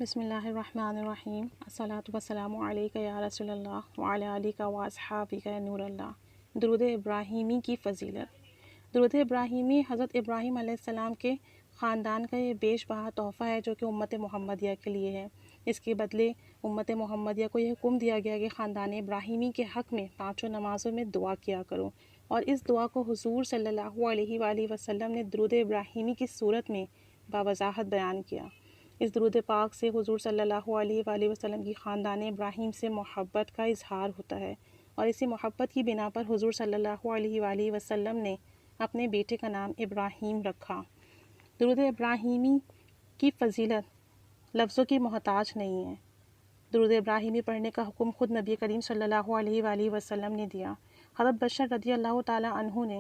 بسم اللہ الرحمن الرحیم الصلاۃ والسلام علیک یا رسول اللہ وعلی آلک و اصحابک یا نور اللہ۔ درود ابراہیمی کی فضیلت۔ درود ابراہیمی حضرت ابراہیم علیہ السلام کے خاندان کا یہ بیش بہا تحفہ ہے جو کہ امت محمدیہ کے لیے ہے۔ اس کے بدلے امت محمدیہ کو یہ حکم دیا گیا کہ خاندان ابراہیمی کے حق میں 5 نمازوں میں دعا کیا کرو، اور اس دعا کو حضور صلی اللہ علیہ وآلہ وسلم نے درود ابراہیمی کی صورت میں باوضاحت بیان کیا۔ اس درود پاک سے حضور صلی اللہ علیہ وآلہ وسلم کی خاندان ابراہیم سے محبت کا اظہار ہوتا ہے، اور اسی محبت کی بنا پر حضور صلی اللہ علیہ وآلہ وسلم نے اپنے بیٹے کا نام ابراہیم رکھا۔ درود ابراہیمی کی فضیلت لفظوں کی محتاج نہیں ہے۔ درود ابراہیمی پڑھنے کا حکم خود نبی کریم صلی اللہ علیہ وآلہ وسلم نے دیا۔ حضرت بشر رضی اللہ تعالی عنہ نے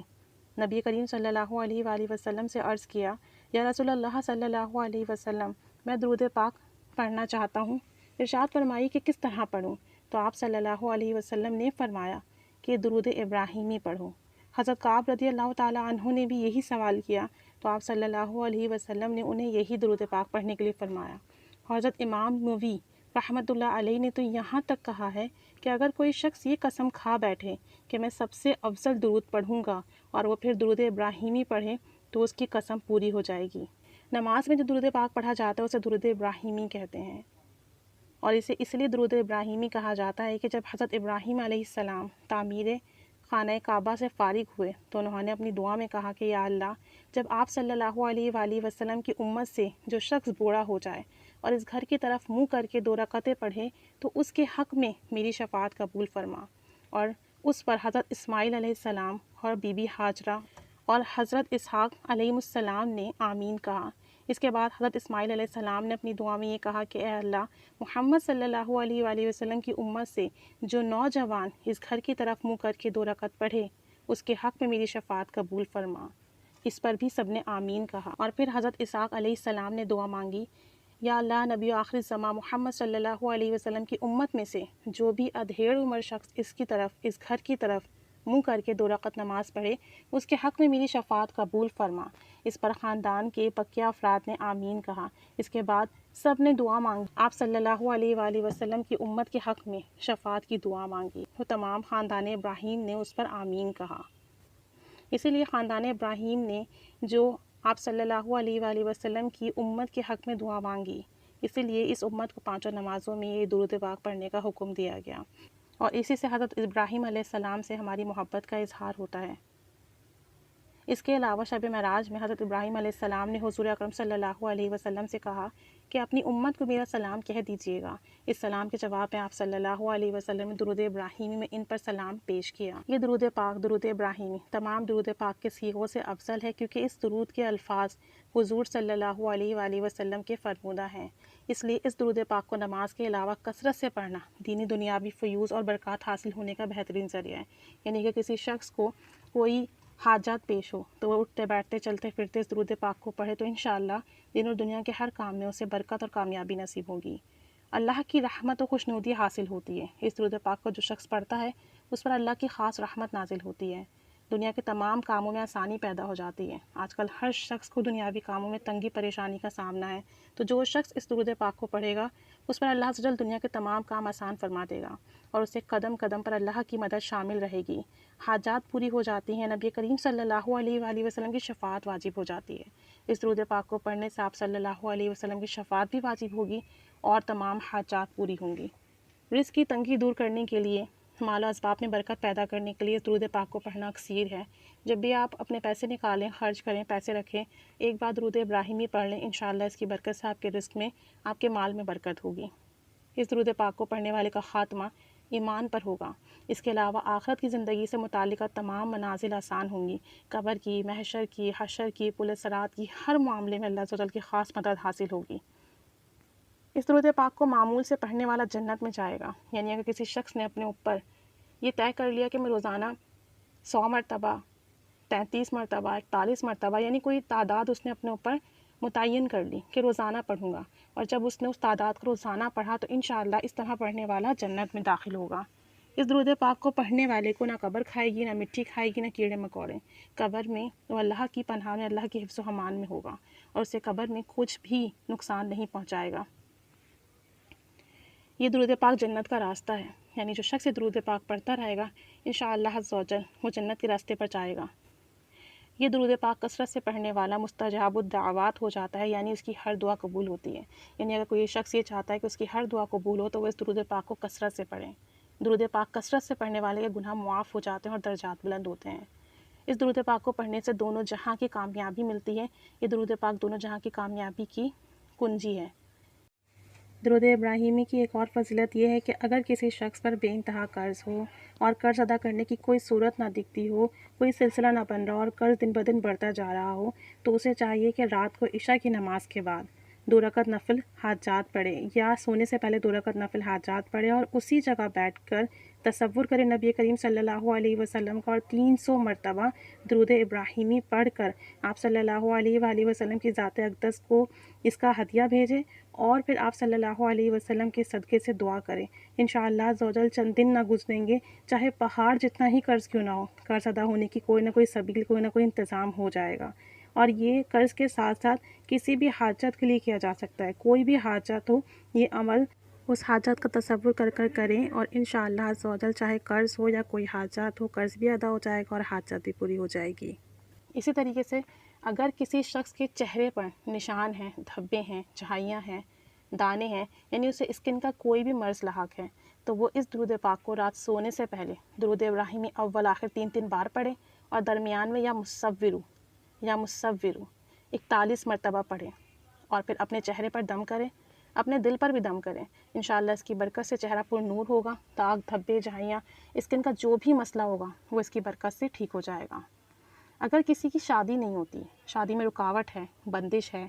نبی کریم صلی اللہ علیہ وآلہ وسلم سے عرض کیا، یا رسول اللہ صلی اللہ علیہ وسلم، میں درود پاک پڑھنا چاہتا ہوں، ارشاد فرمائی کہ کس طرح پڑھوں؟ تو آپ صلی اللہ علیہ وسلم نے فرمایا کہ درود ابراہیمی پڑھو۔ حضرت کعب رضی اللہ تعالی عنہ نے بھی یہی سوال کیا، تو آپ صلی اللہ علیہ وسلم نے انہیں یہی درود پاک پڑھنے کے لیے فرمایا۔ حضرت امام نووی رحمۃ اللہ علیہ نے تو یہاں تک کہا ہے کہ اگر کوئی شخص یہ قسم کھا بیٹھے کہ میں سب سے افضل درود پڑھوں گا اور وہ پھر درود ابراہیمی پڑھے تو اس کی قسم پوری ہو جائے گی۔ نماز میں جو درود پاک پڑھا جاتا ہے اسے درود ابراہیمی کہتے ہیں، اور اسے اس لیے درود ابراہیمی کہا جاتا ہے کہ جب حضرت ابراہیم علیہ السلام تعمیر خانہ کعبہ سے فارغ ہوئے تو انہوں نے اپنی دعا میں کہا کہ یا اللہ، جب آپ صلی اللہ علیہ وآلہ وسلم کی امت سے جو شخص بوڑھا ہو جائے اور اس گھر کی طرف منہ کر کے 2 رکعتیں پڑھے تو اس کے حق میں میری شفاعت قبول فرما۔ اور اس پر حضرت اسماعیل علیہ السلام اور بی بی ہاجرہ اور حضرت اسحاق علیہ السلام نے آمین کہا۔ اس کے بعد حضرت اسماعیل علیہ السلام نے اپنی دعا میں یہ کہا کہ اے اللہ، محمد صلی اللہ علیہ وآلہ وسلم کی امت سے جو نوجوان اس گھر کی طرف منہ کر کے 2 رکعت پڑھے اس کے حق میں میری شفاعت قبول فرما۔ اس پر بھی سب نے آمین کہا، اور پھر حضرت اسحاق علیہ السلام نے دعا مانگی، یا اللہ، نبی آخر الزمان محمد صلی اللہ علیہ وسلم کی امت میں سے جو بھی ادھیڑ عمر شخص اس گھر کی طرف منہ کر کے 2 رکعت نماز پڑھے اس کے حق میں میری شفاعت قبول فرما۔ اس پر خاندان کے بقیہ افراد نے آمین کہا۔ اس کے بعد سب نے دعا مانگی، آپ صلی اللہ علیہ وآلہ وسلم کی امت کے حق میں شفاعت کی دعا مانگی، تو تمام خاندان ابراہیم نے اس پر آمین کہا۔ اسی لیے خاندان ابراہیم نے جو آپ صلی اللہ علیہ وآلہ وسلم کی امت کے حق میں دعا مانگی، اسی لیے اس امت کو 5 نمازوں میں یہ درود پاک پڑھنے کا حکم دیا گیا، اور اسی سے حضرت ابراہیم علیہ السلام سے ہماری محبت کا اظہار ہوتا ہے۔ اس کے علاوہ شب معراج میں حضرت ابراہیم علیہ السلام نے حضور اکرم صلی اللہ علیہ وسلم سے کہا کہ اپنی امت کو میرا سلام کہہ دیجیے گا۔ اس سلام کے جواب میں آپ صلی اللہ علیہ وسلم نے درود ابراہیمی میں ان پر سلام پیش کیا۔ یہ درود پاک، درود ابراہیمی، تمام درود پاک کے صیغوں سے افضل ہے کیونکہ اس درود کے الفاظ حضور صلی اللہ علیہ وآلہ وسلم کے فرمودہ ہیں۔ اس لیے اس درود پاک کو نماز کے علاوہ کثرت سے پڑھنا دینی دنیاوی فیوز اور برکات حاصل ہونے کا بہترین ذریعہ ہے۔ یعنی کہ کسی شخص کو کوئی حاجات پیش ہو تو وہ اٹھتے بیٹھتے چلتے پھرتے اس درود پاک کو پڑھے تو انشاءاللہ دین اور دنیا کے ہر کام میں اسے برکت اور کامیابی نصیب ہوگی، اللہ کی رحمت و خوشنودی حاصل ہوتی ہے۔ اس درود پاک کو جو شخص پڑھتا ہے اس پر اللہ کی خاص رحمت نازل ہوتی ہے، دنیا کے تمام کاموں میں آسانی پیدا ہو جاتی ہے۔ آج کل ہر شخص کو دنیاوی کاموں میں تنگی پریشانی کا سامنا ہے، تو جو شخص اس درود پاک کو پڑھے گا اس پر اللہ عز و جل دنیا کے تمام کام آسان فرما دے گا، اور اسے قدم قدم پر اللہ کی مدد شامل رہے گی، حاجات پوری ہو جاتی ہیں، نبی کریم صلی اللہ علیہ وآلہ وسلم کی شفاعت واجب ہو جاتی ہے۔ اس درود پاک کو پڑھنے سے آپ صلی اللہ علیہ وسلم کی شفاعت بھی واجب ہوگی اور تمام حاجات پوری ہوں گی۔ رزق کی تنگی دور کرنے کے لیے، مال و اسباب میں برکت پیدا کرنے کے لیے اس درود پاک کو پڑھنا اکثیر ہے۔ جب بھی آپ اپنے پیسے نکالیں، خرچ کریں، پیسے رکھیں، ایک بار درود ابراہیمی پڑھ لیں، انشاءاللہ اس کی برکت سے آپ کے رزق میں، آپ کے مال میں برکت ہوگی۔ اس درود پاک کو پڑھنے والے کا خاتمہ ایمان پر ہوگا۔ اس کے علاوہ آخرت کی زندگی سے متعلقہ تمام منازل آسان ہوں گی، قبر کی، محشر کی، حشر کی، پل صراط کی، ہر معاملے میں اللہ عز و جل کی خاص مدد حاصل ہوگی۔ اس درود پاک کو معمول سے پڑھنے والا جنت میں جائے گا۔ یعنی اگر کسی شخص نے اپنے اوپر یہ طے کر لیا کہ میں روزانہ 100 مرتبہ، 33 مرتبہ، 41 مرتبہ، یعنی کوئی تعداد اس نے اپنے اوپر متعین کر لی کہ روزانہ پڑھوں گا، اور جب اس نے اس تعداد کو روزانہ پڑھا تو انشاءاللہ اس طرح پڑھنے والا جنت میں داخل ہوگا۔ اس درود پاک کو پڑھنے والے کو نہ قبر کھائے گی، نہ مٹی کھائے گی، نہ کیڑے مکوڑے۔ قبر میں وہ اللہ کی پناہ میں، اللہ کے حفظ و امان میں ہوگا، اور اسے قبر میں کچھ بھی نقصان نہیں پہنچائے گا۔ یہ درود پاک جنت کا راستہ ہے، یعنی جو شخص درود پاک پڑھتا رہے گا انشاءاللہ عز و جل وہ جنت کے راستے پر جائے گا۔ یہ درود پاک کثرت سے پڑھنے والا مستجاب الدعوات ہو جاتا ہے، یعنی اس کی ہر دعا قبول ہوتی ہے۔ یعنی اگر کوئی شخص یہ چاہتا ہے کہ اس کی ہر دعا قبول ہو تو وہ اس درود پاک کو کثرت سے پڑھیں۔ درود پاک کثرت سے پڑھنے والے کے گناہ معاف ہو جاتے ہیں اور درجات بلند ہوتے ہیں۔ اس درود پاک کو پڑھنے سے دونوں جہاں کی کامیابی ملتی ہے۔ یہ درود پاک دونوں جہاں کی کامیابی کی کنجی ہے۔ درود ابراہیمی کی ایک اور فضیلت یہ ہے کہ اگر کسی شخص پر بے انتہا قرض ہو اور قرض ادا کرنے کی کوئی صورت نہ دکھتی ہو، کوئی سلسلہ نہ بن رہا اور قرض دن بدن بڑھتا جا رہا ہو، تو اسے چاہیے کہ رات کو عشاء کی نماز کے بعد 2 رکعت نفل حاجات پڑھے یا سونے سے پہلے 2 رکعت نفل حاجات پڑھے اور اسی جگہ بیٹھ کر تصور کرے نبی کریم صلی اللہ علیہ وسلم کا اور 300 مرتبہ درود ابراہیمی پڑھ کر آپ صلی اللہ علیہ وآلہ وسلم کی ذات اقدس کو اس کا ہدیہ بھیجے اور پھر آپ صلی اللہ علیہ وسلم کے صدقے سے دعا کریں۔ انشاءاللہ عز و جل چند دن نہ گزریں گے، چاہے پہاڑ جتنا ہی قرض کیوں نہ ہو، قرض ادا ہونے کی کوئی نہ کوئی سبیل، کوئی نہ کوئی انتظام ہو جائے گا۔ اور یہ قرض کے ساتھ ساتھ کسی بھی حاجت کے لیے کیا جا سکتا ہے، کوئی بھی حاجت ہو، یہ عمل اس حاجت کا تصور کر کر کریں اور انشاءاللہ عز و جل چاہے قرض ہو یا کوئی حاجت ہو، قرض بھی ادا ہو جائے گا اور حاجت بھی پوری ہو جائے گی۔ اسی طریقے سے اگر کسی شخص کے چہرے پر نشان ہیں، دھبے ہیں، چھائیاں ہیں، دانے ہیں، یعنی اسے اسکن کا کوئی بھی مرض لاحق ہے، تو وہ اس درود پاک کو رات سونے سے پہلے درود ابراہیمی اول آخر 3 بار پڑھیں اور درمیان میں یا مصورو 41 مرتبہ پڑھیں اور پھر اپنے چہرے پر دم کریں، اپنے دل پر بھی دم کریں۔ انشاءاللہ اس کی برکت سے چہرہ پر نور ہوگا، داغ، دھبے، جھائیاں، اسکن کا جو بھی مسئلہ ہوگا وہ اس کی برکت سے ٹھیک ہو جائے گا۔ اگر کسی کی شادی نہیں ہوتی، شادی میں رکاوٹ ہے، بندش ہے،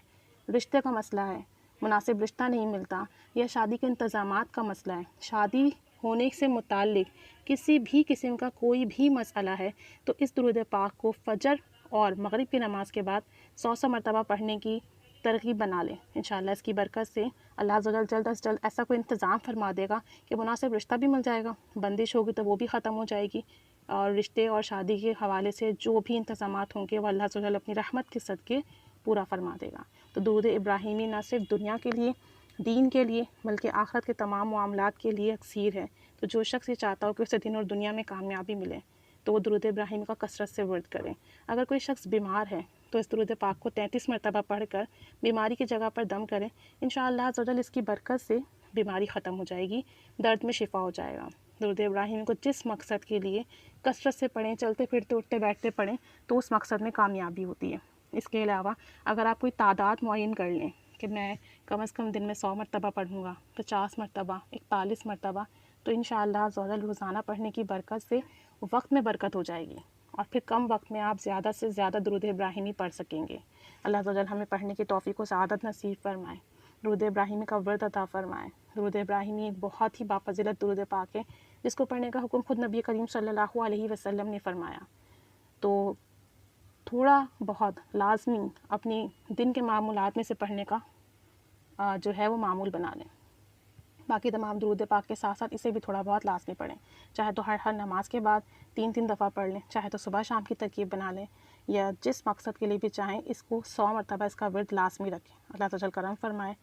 رشتے کا مسئلہ ہے، مناسب رشتہ نہیں ملتا یا شادی کے انتظامات کا مسئلہ ہے، شادی ہونے سے متعلق کسی بھی قسم کا کوئی بھی مسئلہ ہے، تو اس درود پاک کو فجر اور مغرب کی نماز کے بعد 100 مرتبہ پڑھنے کی ترغیب بنا لیں۔ انشاءاللہ اس کی برکت سے اللہ عز و جل جلد از جلد ایسا کوئی انتظام فرما دے گا کہ مناسب رشتہ بھی مل جائے گا، بندش ہوگی تو وہ بھی ختم ہو جائے گی، اور رشتے اور شادی کے حوالے سے جو بھی انتظامات ہوں گے وہ اللہ عز و جل اپنی رحمت کے صدقے پورا فرما دے گا۔ تو درود ابراہیمی نہ صرف دنیا کے لیے، دین کے لیے، بلکہ آخرت کے تمام معاملات کے لیے اکسیر ہے۔ تو جو شخص یہ چاہتا ہو کہ اسے دین اور دنیا میں کامیابی ملے تو وہ درود ابراہیمی کا کثرت سے ورد کریں۔ اگر کوئی شخص بیمار ہے تو اس درود پاک کو 33 مرتبہ پڑھ کر بیماری کی جگہ پر دم کریں۔ انشاءاللہ عز و جل اس کی برکت سے بیماری ختم ہو جائے گی، درد میں شفا ہو جائے گا۔ درود ابراہیمی کو جس مقصد کے لیے کثرت سے پڑھیں، چلتے پھرتے اٹھتے بیٹھتے پڑھیں، تو اس مقصد میں کامیابی ہوتی ہے۔ اس کے علاوہ اگر آپ کوئی تعداد معین کر لیں کہ میں کم از کم دن میں 100 مرتبہ پڑھوں گا، 50 مرتبہ، 41 مرتبہ، تو انشاءاللہ عز و جل روزانہ پڑھنے کی برکت سے وقت میں برکت ہو جائے گی اور پھر کم وقت میں آپ زیادہ سے زیادہ درود ابراہیمی پڑھ سکیں گے۔ اللہ عز و جل ہمیں پڑھنے کی توفیق و سعادت نصیب فرمائے، درود ابراہیمی کا ورد عطا فرمائے۔ درود ابراہیمی ایک بہت ہی بافضیلت درود پاک ہے جس کو پڑھنے کا حکم خود نبی کریم صلی اللہ علیہ وسلم نے فرمایا۔ تو تھوڑا بہت لازمی اپنی دن کے معمولات میں سے پڑھنے کا جو ہے وہ معمول بنا لیں۔ باقی تمام درود پاک کے ساتھ ساتھ اسے بھی تھوڑا بہت لازمی پڑھیں، چاہے تو ہر نماز کے بعد 3 دفعہ پڑھ لیں، چاہے تو صبح شام کی ترکیب بنا لیں، یا جس مقصد کے لیے بھی چاہیں اس کو 100 مرتبہ اس کا ورد لازمی رکھیں۔ اللہ تعالی کرم فرمائے،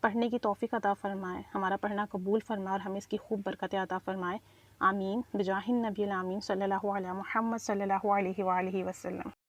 پڑھنے کی توفیق عطا فرمائے، ہمارا پڑھنا قبول فرمائے اور ہمیں اس کی خوب برکتیں عطا فرمائے۔ آمین بجاہ النبی الامین صلی اللہ علیہ محمد صلی اللہ علیہ وآلہ وسلم۔